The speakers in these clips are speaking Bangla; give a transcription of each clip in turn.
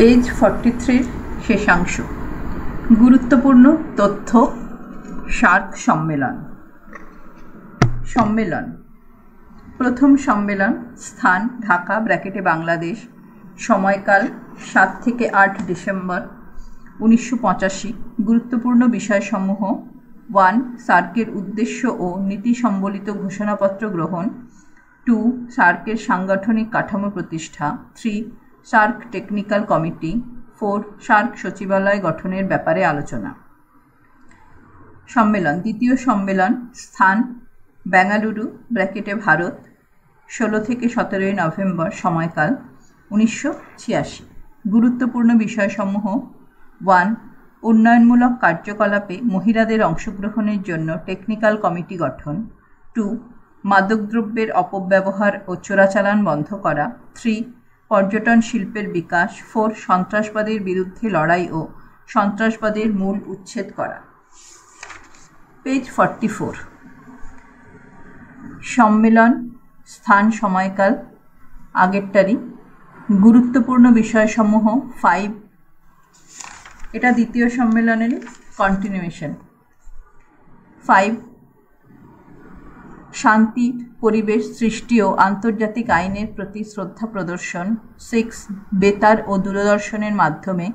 পেজ 43 শেষাংশ। গুরুত্বপূর্ণ তথ্য। সার্ক সম্মেলন। প্রথম সম্মেলন স্থান ঢাকা (বাংলাদেশ), সময়কাল 7 থেকে 8 ডিসেম্বর 1985। গুরুত্বপূর্ণ বিষয়সমূহ: 1. সার্কের উদ্দেশ্য ও নীতি সম্বলিত ঘোষণাপত্র গ্রহণ। 2. সার্কের সাংগঠনিক কাঠামো প্রতিষ্ঠা। 3. SAARC technical committee. 4. সার্ক সচিবালয় গঠনের ব্যাপারে আলোচনা। সম্মেলন। দ্বিতীয় সম্মেলন স্থান বেঙ্গালুরু (ভারত), 16 থেকে 17 নভেম্বর, সময়কাল 1986। গুরুত্বপূর্ণ বিষয়সমূহ: 1. উন্নয়নমূলক কার্যকলাপে মহিলাদের অংশগ্রহণের জন্য টেকনিক্যাল কমিটি গঠন। 2. মাদকদ্রব্যের অপব্যবহার ও চোরাচালান বন্ধ করা। 3. পর্যটন শিল্পের বিকাশ। 4. সন্ত্রাসবাদের বিরুদ্ধে লড়াই ও সন্ত্রাসবাদের মূল উচ্ছেদ করা। পেজ 44। সম্মেলন স্থান সময়কাল আগেরটারই। গুরুত্বপূর্ণ বিষয়সমূহ 5। এটা দ্বিতীয় সম্মেলনেরই কন্টিনিউয়েশন। 5. শান্তি পরিবেশ সৃষ্টি ও আন্তর্জাতিক আইনের প্রতি শ্রদ্ধা প্রদর্শন। 6. বেতার ও দূরদর্শনের মাধ্যমে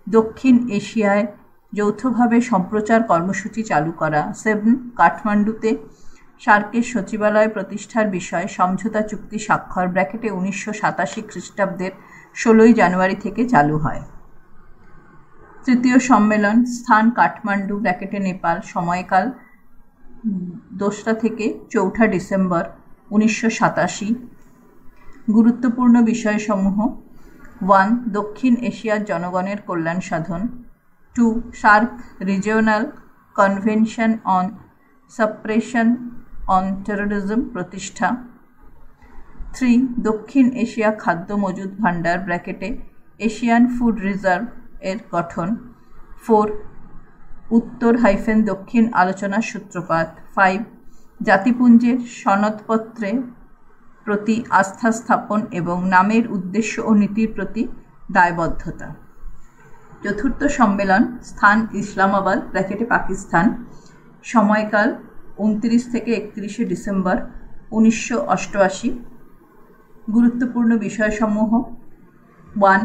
দক্ষিণ এশিয়ায় যৌথভাবে সম্প্রচার কর্মসূচি চালু করা। 7. কাঠমান্ডুতে সার্কের সচিবালয় প্রতিষ্ঠার বিষয়ে সমঝোতা চুক্তি স্বাক্ষর (1987 খ্রিস্টাব্দের 16 জানুয়ারি থেকে চালু হয়। তৃতীয় সম্মেলন স্থান কাঠমান্ডু (নেপাল), সময়কাল 2 থেকে 4 ডিসেম্বর 1987। গুরুত্বপূর্ণ বিষয়সমূহ: 1. দক্ষিণ এশিয়ার জনগণের কল্যাণ সাধন। 2. SAARC regional convention on suppression on terrorism প্রতিষ্ঠা। 3. দক্ষিণ এশিয়া খাদ্য মজুদ ভাণ্ডার (এশিয়ান ফুড রিজার্ভ) এর গঠন। 4. উত্তর-দক্ষিণ আলোচনার সূত্রপাত। 5. জাতিপুঞ্জের সনদপত্রে প্রতি আস্থা স্থাপন এবং নামের উদ্দেশ্য ও নীতির প্রতি দায়বদ্ধতা। চতুর্থ সম্মেলন স্থান ইসলামাবাদ (পাকিস্তান), সময়কাল 29 থেকে 31 ডিসেম্বর 1988। গুরুত্বপূর্ণ বিষয়সমূহ: 1.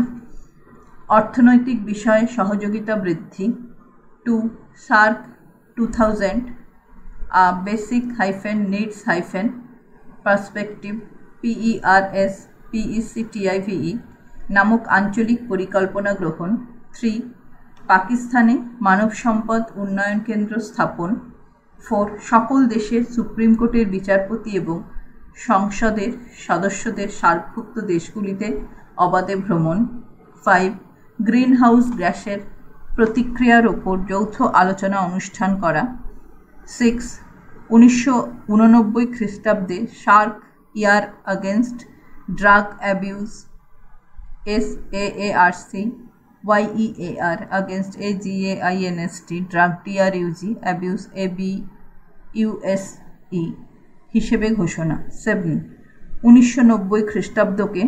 অর্থনৈতিক বিষয়ে সহযোগিতা বৃদ্ধি। 2. সার্ক 2000 basic-needs-perspective PERS-PECTIVE নামক আঞ্চলিক পরিকল্পনা গ্রহণ। 3. পাকিস্তানে মানব সম্পদ উন্নয়ন কেন্দ্র স্থাপন। 4. সকল দেশের সুপ্রিম কোর্টের বিচারপতি এবং সংসদের সদস্যদের সার্কভুক্ত দেশগুলিতে অবাধে ভ্রমণ। 5. গ্রিন হাউস গ্যাসের প্রতিক্রিয়ার ওপর যৌথ আলোচনা অনুষ্ঠান করা। 6. 1989 খ্রিস্টাব্দে SAARC year against drug abuse SAARC YEAR against AGAINST drug DRUG abuse ABUSE হিসেবে ঘোষণা। 7. 1990 খ্রিস্টাব্দকে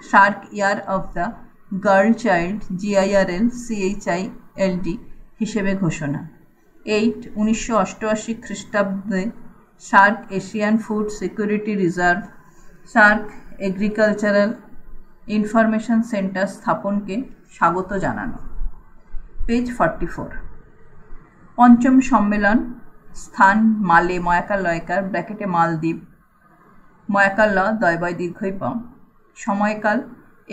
SAARC year of the girl child GIRL CHILD হিসেবে ঘোষণা। 8. 1988 খ্রিস্টাব্দে SAARC Asian food security reserve SAARC agricultural information centre স্থাপনকে স্বাগত জানানো। পেজ 44। পঞ্চম সম্মেলন স্থান মালে ময়াকালয়কার (মালদ্বীপ), ময়াকাল্ল দয়বয় দীর্ঘই প, সময়কাল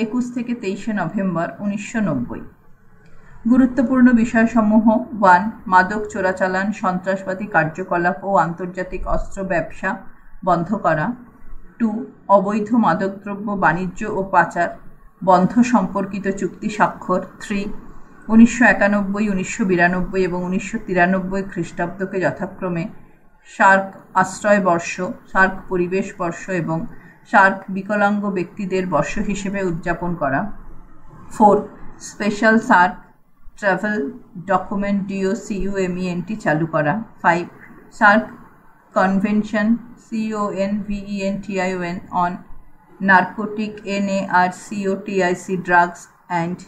21 থেকে 23 নভেম্বর 1990। গুরুত্বপূর্ণ বিষয়সমূহ: 1. মাদক চোরাচালান, সন্ত্রাসবাদী কার্যকলাপ ও আন্তর্জাতিক অস্ত্র ব্যবসা বন্ধ করা। 2. অবৈধ মাদকদ্রব্য বাণিজ্য ও পাচার বন্ধ সম্পর্কিত চুক্তি স্বাক্ষর। 3. 1991, 1992 এবং 1993 খ্রিস্টাব্দকে যথাক্রমে সার্ক আশ্রয় বর্ষ, সার্ক পরিবেশ বর্ষ এবং সার্ক বিকলাঙ্গ ব্যক্তিদের বর্ষ হিসেবে উদযাপন করা। 4. Special SAARC travel document DOCUMENT চালু করা। 5. SAARC convention CONVENTION on narcotic NARCOTIC drugs and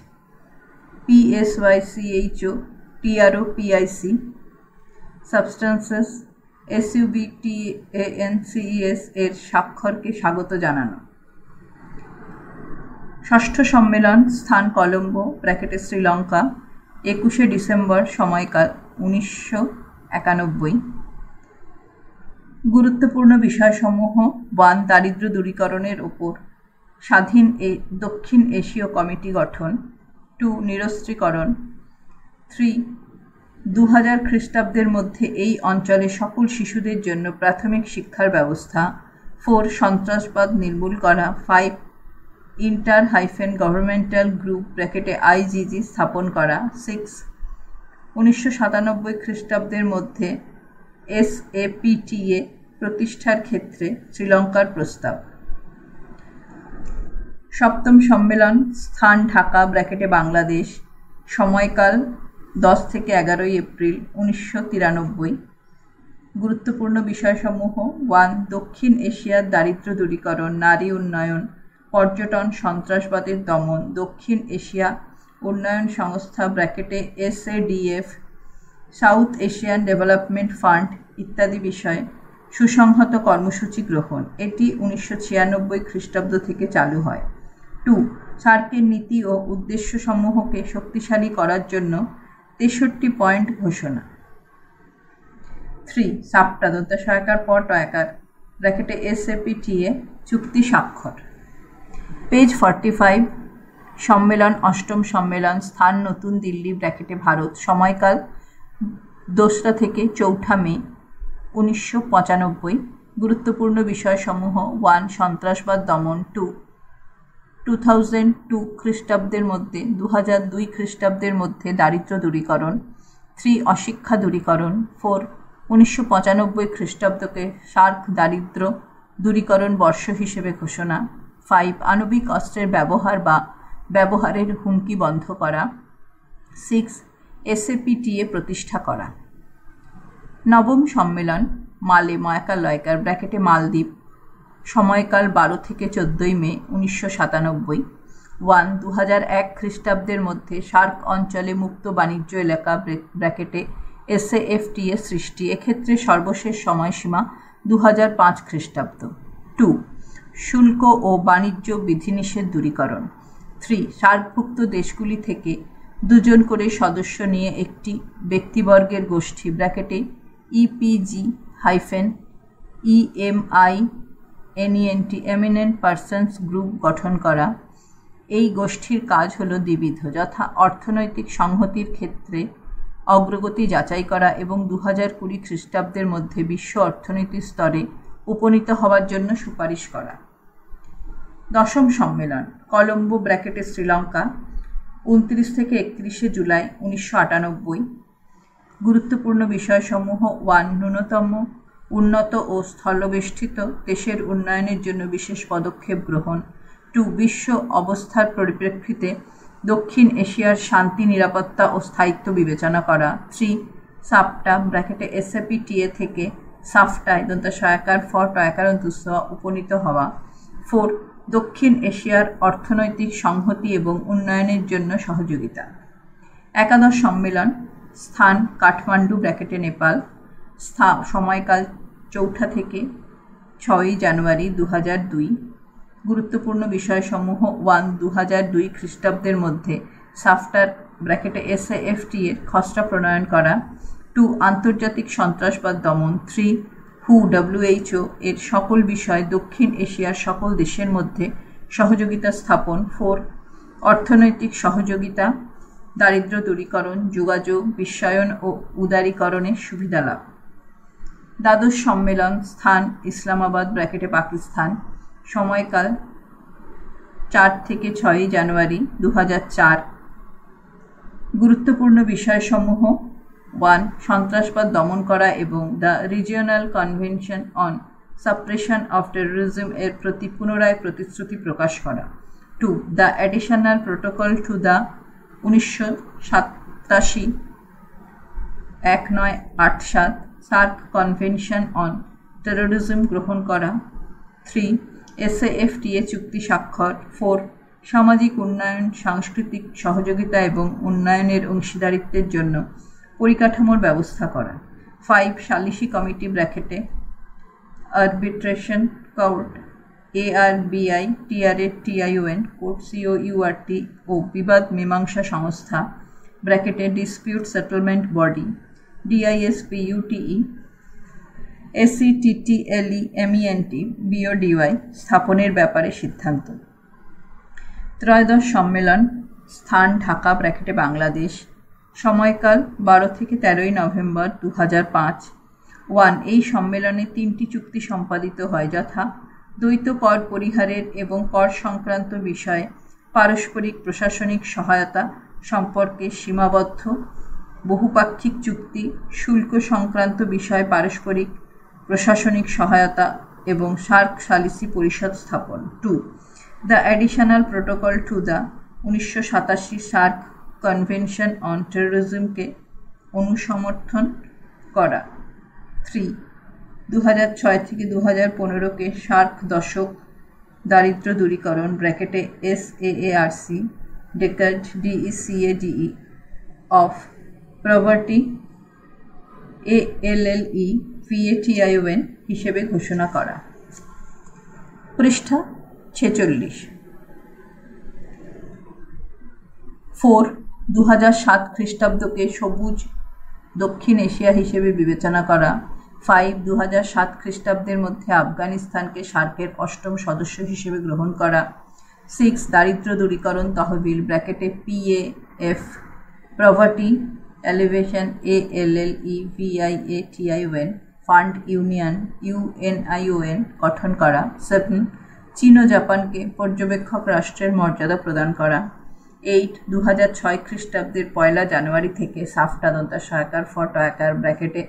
PSYCHO TROPIC, substances SUBTANCES এর স্বাক্ষরকে স্বাগত জানানো। ষষ্ঠ সম্মেলন, স্থান কলম্বো (শ্রীলঙ্কা), 21শে ডিসেম্বর, সময়কাল 1991। গুরুত্বপূর্ণ বিষয়সমূহ: 1. দারিদ্র্য দূরীকরণের ওপর স্বাধীন দক্ষিণ এশীয় কমিটি গঠন। 2. নিরস্ত্রীকরণ। 3. 2000 খ্রিস্টাব্দের মধ্যে এই অঞ্চলে সকল শিশুদের জন্য প্রাথমিক শিক্ষার ব্যবস্থা। 4. সন্ত্রাসবাদ নির্মূল করা। 5. ইন্টার-গভর্নমেন্টাল গ্রুপ (IGG) স্থাপন করা। 6. 1997 খ্রিস্টাব্দের মধ্যে SAPTA প্রতিষ্ঠার ক্ষেত্রে শ্রীলঙ্কার প্রস্তাব। সপ্তম সম্মেলন, স্থান ঢাকা (বাংলাদেশ), সময়কাল 10 থেকে 11 এপ্রিল 1993। গুরুত্বপূর্ণ বিষয়সমূহ: 1. দক্ষিণ এশিয়ার দারিদ্র্য দূরীকরণ, নারী উন্নয়ন, পর্যটন, সন্ত্রাসবাদের দমন, দক্ষিণ এশিয়া উন্নয়ন সংস্থা (SADF), south Asian development fund ইত্যাদি বিষয়ে সুসংহত কর্মসূচি গ্রহণ। এটি 1996 খ্রিস্টাব্দ থেকে চালু হয়। 2. সার্কের নীতি ও উদ্দেশ্যসমূহকে শক্তিশালী করার জন্য 63 পয়েন্ট ঘোষণা। 3. সাপটা (SAPTA) চুক্তি স্বাক্ষর। পেজ 45। সম্মেলন, অষ্টম সম্মেলন, স্থান নতুন দিল্লি (ভারত), সময়কাল 2 থেকে 4 মে 1995। গুরুত্বপূর্ণ বিষয়সমূহ: 1. সন্ত্রাসবাদ দমন। 2. 2002 খ্রিস্টাব্দের মধ্যে 2002 খ্রিস্টাব্দের মধ্যে দারিদ্র্য দূরীকরণ। 3. অশিক্ষা দূরীকরণ। 4. 1995 খ্রিস্টাব্দকে সার্ক দারিদ্র্য দূরীকরণ বর্ষ হিসেবে ঘোষণা। 5. আণবিক অস্ত্রের ব্যবহার বা ব্যবহারের হুমকি বন্ধ করা। 6. SAPTA প্রতিষ্ঠা করা। নবম সম্মেলন, মালে ময়াকালয়কার (মালদ্বীপ), সময়কাল 12 থেকে 14 মে 1997। 1. 2001 খ্রিস্টাব্দের মধ্যে সার্ক অঞ্চলে মুক্ত বাণিজ্য এলাকা (SAFTA) সৃষ্টি। এক্ষেত্রে সর্বশেষ সময়সীমা 2005 খ্রিস্টাব্দ। 2. শুল্ক ও বাণিজ্য বিধিনিষেধ দূরীকরণ। 3. সার্কভুক্ত দেশগুলি থেকে 2 জন করে সদস্য নিয়ে একটি ব্যক্তিবর্গের গোষ্ঠী (EPG-EMINENT এমিনেন্ট পারসনস গ্রুপ) গঠন করা। এই গোষ্ঠীর কাজ হল দ্বিবিধ, যথা অর্থনৈতিক সংহতির ক্ষেত্রে অগ্রগতি যাচাই করা এবং 2020 খ্রিস্টাব্দের মধ্যে বিশ্ব অর্থনীতির স্তরে উপনীত হওয়ার জন্য সুপারিশ করা। দশম সম্মেলন, কলম্বো (শ্রীলঙ্কা), 29 থেকে 31 জুলাই 1998। গুরুত্বপূর্ণ বিষয়সমূহ: 1. ন্যূনতম উন্নত ও স্থলবেষ্টিত দেশের উন্নয়নের জন্য বিশেষ পদক্ষেপ গ্রহণ। 2. বিশ্ব অবস্থার পরিপ্রেক্ষিতে দক্ষিণ এশিয়ার শান্তি, নিরাপত্তা ও স্থায়িত্ব বিবেচনা করা। 3. সাপটা (SAPTA) থেকে সাফটায় উপনীত হওয়া। 4. দক্ষিণ এশিয়ার অর্থনৈতিক সংহতি এবং উন্নয়নের জন্য সহযোগিতা। একাদশ সম্মেলন, স্থান কাঠমান্ডু (নেপাল), সময়কাল 4 থেকে 6 জানুয়ারি 2002। গুরুত্বপূর্ণ বিষয়সমূহ: 1. 2002 খ্রিস্টাব্দের মধ্যে সাফটার (SAFTA) এর খসড়া প্রণয়ন করা। 2. আন্তর্জাতিক সন্ত্রাসবাদ দমন। 3. WHO এর সকল বিষয় দক্ষিণ এশিয়ার সকল দেশের মধ্যে সহযোগিতা স্থাপন। 4. অর্থনৈতিক সহযোগিতা, দারিদ্র্য দূরীকরণ, যোগাযোগ, বিশ্বায়ন ও উদারীকরণের সুবিধা লাভ। দ্বাদশ সম্মেলন, স্থান ইসলামাবাদ (পাকিস্তান), সময়কাল 4 থেকে 6 জানুয়ারি 2004। গুরুত্বপূর্ণ বিষয়সমূহ: 1. সন্ত্রাসবাদ দমন করা এবং the regional convention on suppression of terrorism এর প্রতি পুনরায় প্রতিশ্রুতি প্রকাশ করা। 2. The additional protocol to the 1987 1987 SAARC convention on terrorism গ্রহণ করা। 3. SAFTA চুক্তি স্বাক্ষর। 4. সামাজিক উন্নয়ন, সাংস্কৃতিক সহযোগিতা এবং উন্নয়নের অংশীদারিত্বের জন্য পরিকাঠামোর ব্যবস্থা করা। 5. সালিসি কমিটি ব্র্যাকেটে arbitration court ARBI TRATION court COURT ও বিবাদ মীমাংসা সংস্থা ব্র্যাকেটে dispute settlement body DISPUTE SETTLEMENT BODY স্থাপনের ব্যাপারে সিদ্ধান্ত। ত্রয়োদশ সম্মেলন, স্থান ঢাকা ব্র্যাকেটে বাংলাদেশ, সময়কাল 12 থেকে 13 নভেম্বর 2005। 1. এই সম্মেলনে 3টি চুক্তি সম্পাদিত হয়, যথা দ্বৈত কর পরিহারের এবং কর সংক্রান্ত বিষয়ে পারস্পরিক প্রশাসনিক সহায়তা সম্পর্কে সীমাবদ্ধ বহুপাক্ষিক চুক্তি, শুল্ক সংক্রান্ত বিষয়ে পারস্পরিক প্রশাসনিক সহায়তা এবং সার্ক সালিসি পরিষদ স্থাপন। 2. The additional protocol to the 1987 SAARC convention on টেরোরিজমকে অনুসমর্থন করা। 3. 2006 থেকে 2015কে সার্ক দশক দারিদ্র দূরীকরণ ব্র্যাকেটে SAARC ডেকাড DECADE of poverty ALLE PATION হিসেবে ঘোষণা করা। পৃষ্ঠা 46। 4. 2007 খ্রিস্টাব্দকে সবুজ দক্ষিণ এশিয়া হিসেবে বিবেচনা করা। 5. 2007 খ্রিস্টাব্দের মধ্যে আফগানিস্তানকে সার্কের 8ম সদস্য হিসেবে গ্রহণ করা। 6. দারিদ্র দূরীকরণ তহবিল ব্র্যাকেটে PAF poverty elevation ALLEVIATION fund union UNION গঠন করা। 7. চীন ও জাপানকে পর্যবেক্ষক রাষ্ট্রের মর্যাদা প্রদান করা। 8. 2006 খ্রিস্টাব্দের 1 জানুয়ারি থেকে সাফটা দন্তাশয়কার ফটআকার ব্র্যাকেটে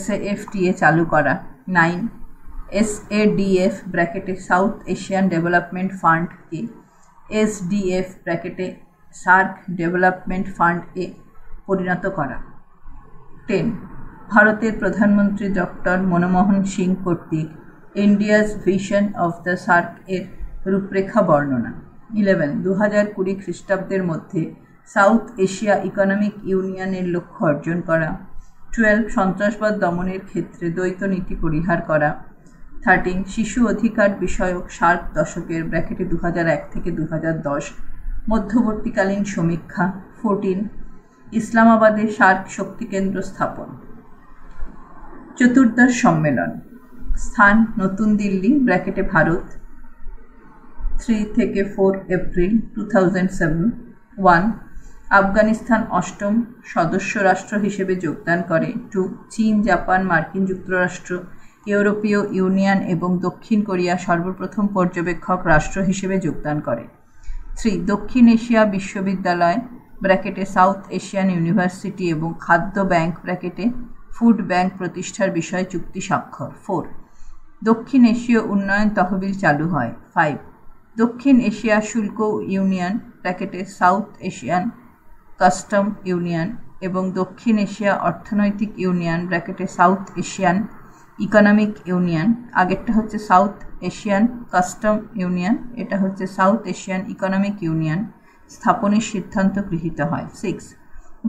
SAFTA চালু করা। 9. SADF ব্র্যাকেটে সাউথ এশিয়ান ডেভেলপমেন্ট ফান্ডকে SDF ব্র্যাকেটে সার্ক ডেভেলপমেন্ট ফান্ড এ পরিণত করা। 10. ভারতের প্রধানমন্ত্রী ডক্টর মনমোহন সিং কর্তৃক India's vision of the SAARC এর রূপরেখা বর্ণনা। 11. 2020 খ্রিস্টাব্দের মধ্যে সাউথ এশিয়া ইকোনমিক ইউনিয়নের লক্ষ্য অর্জন করা। 12. সন্ত্রাসবাদ দমনের ক্ষেত্রে দ্বৈত নীতি পরিহার করা। 13. শিশু অধিকার বিষয়ক সার্ক দশকের ব্র্যাকেটে 2001 থেকে 2010 মধ্যবর্তীকালীন সমীক্ষা। 14. ইসলামাবাদে সার্ক শক্তিকেন্দ্র স্থাপন। চতুর্দশ সম্মেলন, স্থান নতুন দিল্লি ব্র্যাকেটে ভারত, 3 থেকে 4 এপ্রিল 2007। 1. আফগানিস্তান 8ম সদস্য রাষ্ট্র হিসেবে যোগদান করে। 2. চীন, জাপান, মার্কিন যুক্তরাষ্ট্র, ইউরোপীয় ইউনিয়ন এবং দক্ষিণ কোরিয়া সর্বপ্রথম পর্যবেক্ষক রাষ্ট্র হিসেবে যোগদান করে। 3. দক্ষিণ এশিয়া বিশ্ববিদ্যালয় ব্র্যাকেটে সাউথ এশিয়ান ইউনিভার্সিটি এবং খাদ্য ব্যাংক ব্র্যাকেটে ফুড ব্যাংক প্রতিষ্ঠার বিষয়ে চুক্তি স্বাক্ষর। 4. দক্ষিণ এশীয় উন্নয়ন তহবিল চালু হয়। 5. দক্ষিণ এশিয়া শুল্ক ইউনিয়ন ব্র্যাকেটে সাউথ এশিয়ান কাস্টম ইউনিয়ন এবং দক্ষিণ এশিয়া অর্থনৈতিক ইউনিয়ন ব্র্যাকেটে সাউথ এশিয়ান ইকোনমিক ইউনিয়ন, আগেরটা হচ্ছে সাউথ এশিয়ান কাস্টম ইউনিয়ন, এটা হচ্ছে সাউথ এশিয়ান ইকোনমিক ইউনিয়ন স্থাপনের সিদ্ধান্ত গৃহীত হয়। 6.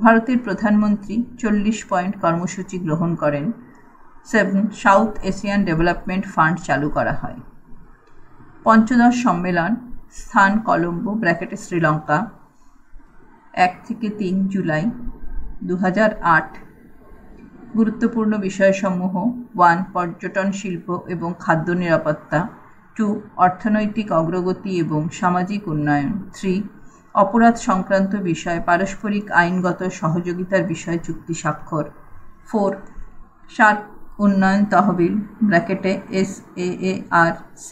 ভারতের প্রধানমন্ত্রী 40 পয়েন্ট কর্মসূচি গ্রহণ করেন। 7. সাউথ এশিয়ান ডেভেলপমেন্ট ফান্ড চালু করা হয়। পঞ্চদশ সম্মেলন, স্থান কলম্বো ব্র্যাকেটে শ্রীলঙ্কা, 1 থেকে 3 জুলাই 2008। গুরুত্বপূর্ণ বিষয়সমূহ: 1. পর্যটন শিল্প এবং খাদ্য নিরাপত্তা। 2. অর্থনৈতিক অগ্রগতি এবং সামাজিক উন্নয়ন। 3. অপরাধ সংক্রান্ত বিষয় পারস্পরিক আইনগত সহযোগিতার বিষয়ে চুক্তি স্বাক্ষর। 4. সার্ক উন্নয়ন তহবিল ব্র্যাকেটে SAARC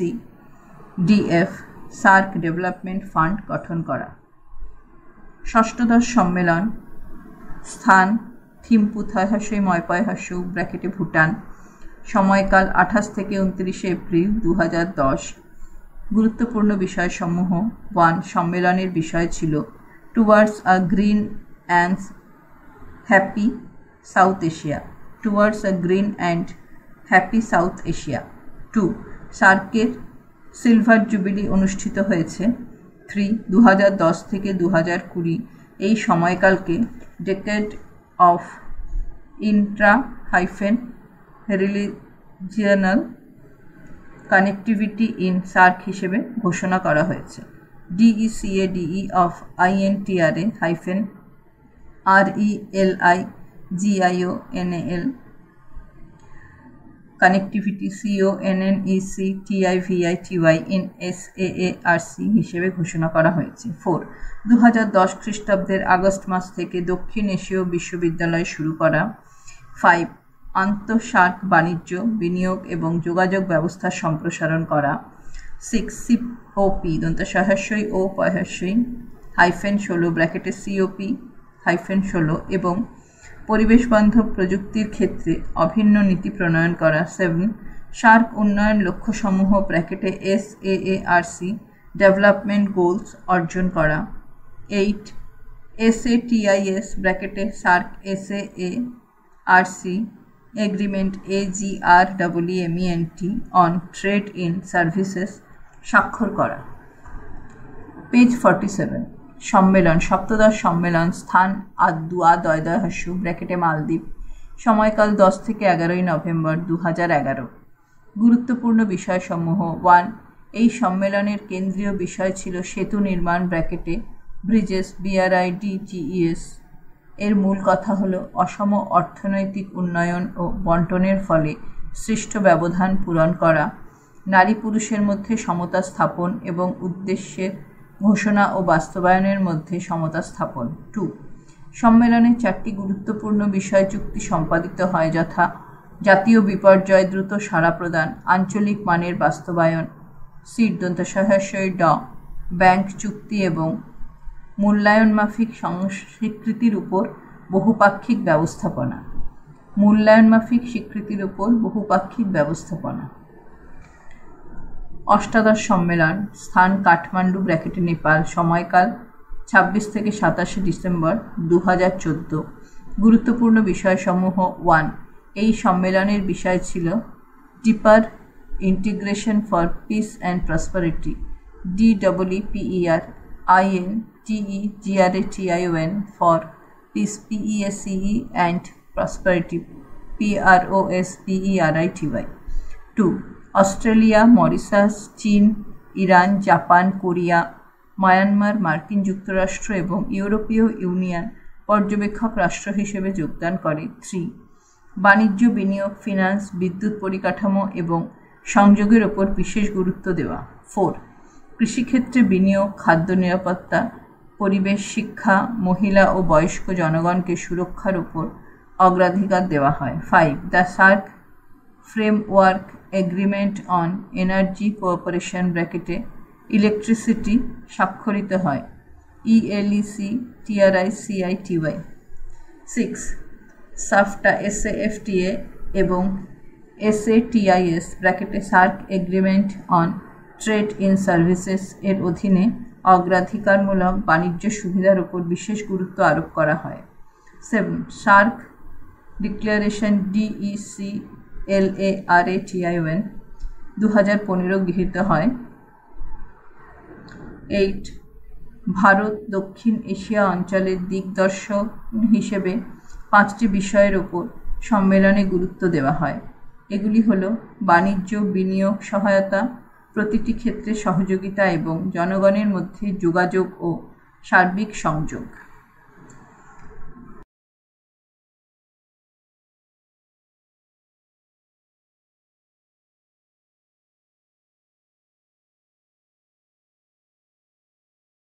DF SAARC development fund গঠন করা। ষষ্ঠদশ সম্মেলন, স্থান থিম্পু থাইহাসই ময়পয়হাসু ব্র্যাকেটে ভুটান, সময়কাল 28 থেকে 29 এপ্রিল 2010। গুরুত্বপূর্ণ বিষয়সমূহ: 1. সম্মেলনের বিষয় ছিল towards a green and happy South Asia, towards a green and happy South Asia. 2. সার্কের সিলভার জুবিলি অনুষ্ঠিত হয়েছে। 3. 2010 থেকে 2020 এই সময়কালকে decade of intraregional connectivity in SAARC হিসেবে ঘোষণা করা হয়েছে। DECADE of INTRA-RELIGIONAL connectivity CONNECTIVITY in SAARC হিসেবে ঘোষণা করা হয়েছে। 4. 2010 খ্রিস্টাব্দের আগস্ট মাস থেকে দক্ষিণ এশীয় বিশ্ববিদ্যালয় শুরু করা। 5. আন্তঃসার্ক বাণিজ্য, বিনিয়োগ এবং যোগাযোগ ব্যবস্থার সম্প্রসারণ করা। 6. COP -16 এবং পরিবেশ বান্ধব প্রযুক্তির ক্ষেত্রে অভিন্ন নীতি প্রণয়ন করা। 7. সার্ক উন্নয়ন লক্ষ্যসমূহ SAARC ডেভেলপমেন্ট গোলস অর্জন করা। 8. SATIS SAARC SAARC agreement AGREMENT on trade in services স্বাক্ষর করা। পেজ 47। সম্মেলন, সপ্তদশ সম্মেলন, স্থান মালদ্বীপ, সময়কাল 10 থেকে 11 নভেম্বর 2011। গুরুত্বপূর্ণ বিষয়সমূহ। 1. এই সম্মেলনের কেন্দ্রীয় বিষয় ছিল সেতু নির্মাণ ব্রিজেস BRIDGES। এর মূল কথা হল অসম অর্থনৈতিক উন্নয়ন ও বন্টনের ফলে সৃষ্ট ব্যবধান পূরণ করা, নারী পুরুষের মধ্যে সমতা স্থাপন এবং উদ্দেশ্যের ঘোষণা ও বাস্তবায়নের মধ্যে সমতা স্থাপন। 2. সম্মেলনে 4টি গুরুত্বপূর্ণ বিষয় চুক্তি সম্পাদিত হয়, যথা জাতীয় বিপর্যয় দ্রুত সাড়া প্রদান, আঞ্চলিক মানের বাস্তবায়ন, ব্যাংক চুক্তি এবং মূল্যায়ন মাফিক স্বীকৃতির উপর বহুপাক্ষিক ব্যবস্থাপনা। অষ্টাদশ সম্মেলন, স্থান কাঠমান্ডু নেপাল, সময়কাল 26 থেকে 27 ডিসেম্বর 2014। গুরুত্বপূর্ণ বিষয়সমূহ। 1. এই সম্মেলনের বিষয় ছিল deeper integration for peace and prosperity DEEPER INTEGRATION for peace PEACE and prosperity PROSPERITY। 2. Australia, Mauritius, চীন, ইরান, জাপান, কোরিয়া, মায়ানমার, মার্কিন যুক্তরাষ্ট্র এবং ইউরোপীয় ইউনিয়ন পর্যবেক্ষক রাষ্ট্র হিসেবে যোগদান করে। 3. বাণিজ্য, বিনিয়োগ, ফিন্যান্স, বিদ্যুৎ পরিকাঠামো এবং সংযোগের ওপর বিশেষ গুরুত্ব দেওয়া। 4. কৃষিক্ষেত্রে বিনিয়োগ, খাদ্য নিরাপত্তা, পরিবেশ, শিক্ষা, মহিলা ও বয়স্ক জনগণকে সুরক্ষার উপর অগ্রাধিকার দেওয়া হয়। 5. The SAARC framework agreement on energy cooperation electricity স্বাক্ষরিত হয় ELECTRICITY। 6. সাফটা SAFTA এবং SATIS SAARC agreement on trade in services এর অধীনে অগ্রাধিকারমূলক বাণিজ্য সুবিধার উপর বিশেষ গুরুত্ব আরোপ করা হয়। 7. সার্ক ডিক্লারেশন DECLARATION 2015 গৃহীত হয়। 8. ভারত দক্ষিণ এশিয়া অঞ্চলের দিকদর্শক হিসেবে 5টি বিষয়ের ওপর সম্মেলনে গুরুত্ব দেওয়া হয়। এগুলি হল বাণিজ্য, বিনিয়োগ সহায়তা, প্রতিটি ক্ষেত্রে সহযোগিতা এবং জনগণের মধ্যে যোগাযোগ ও সার্বিক সংযোগ।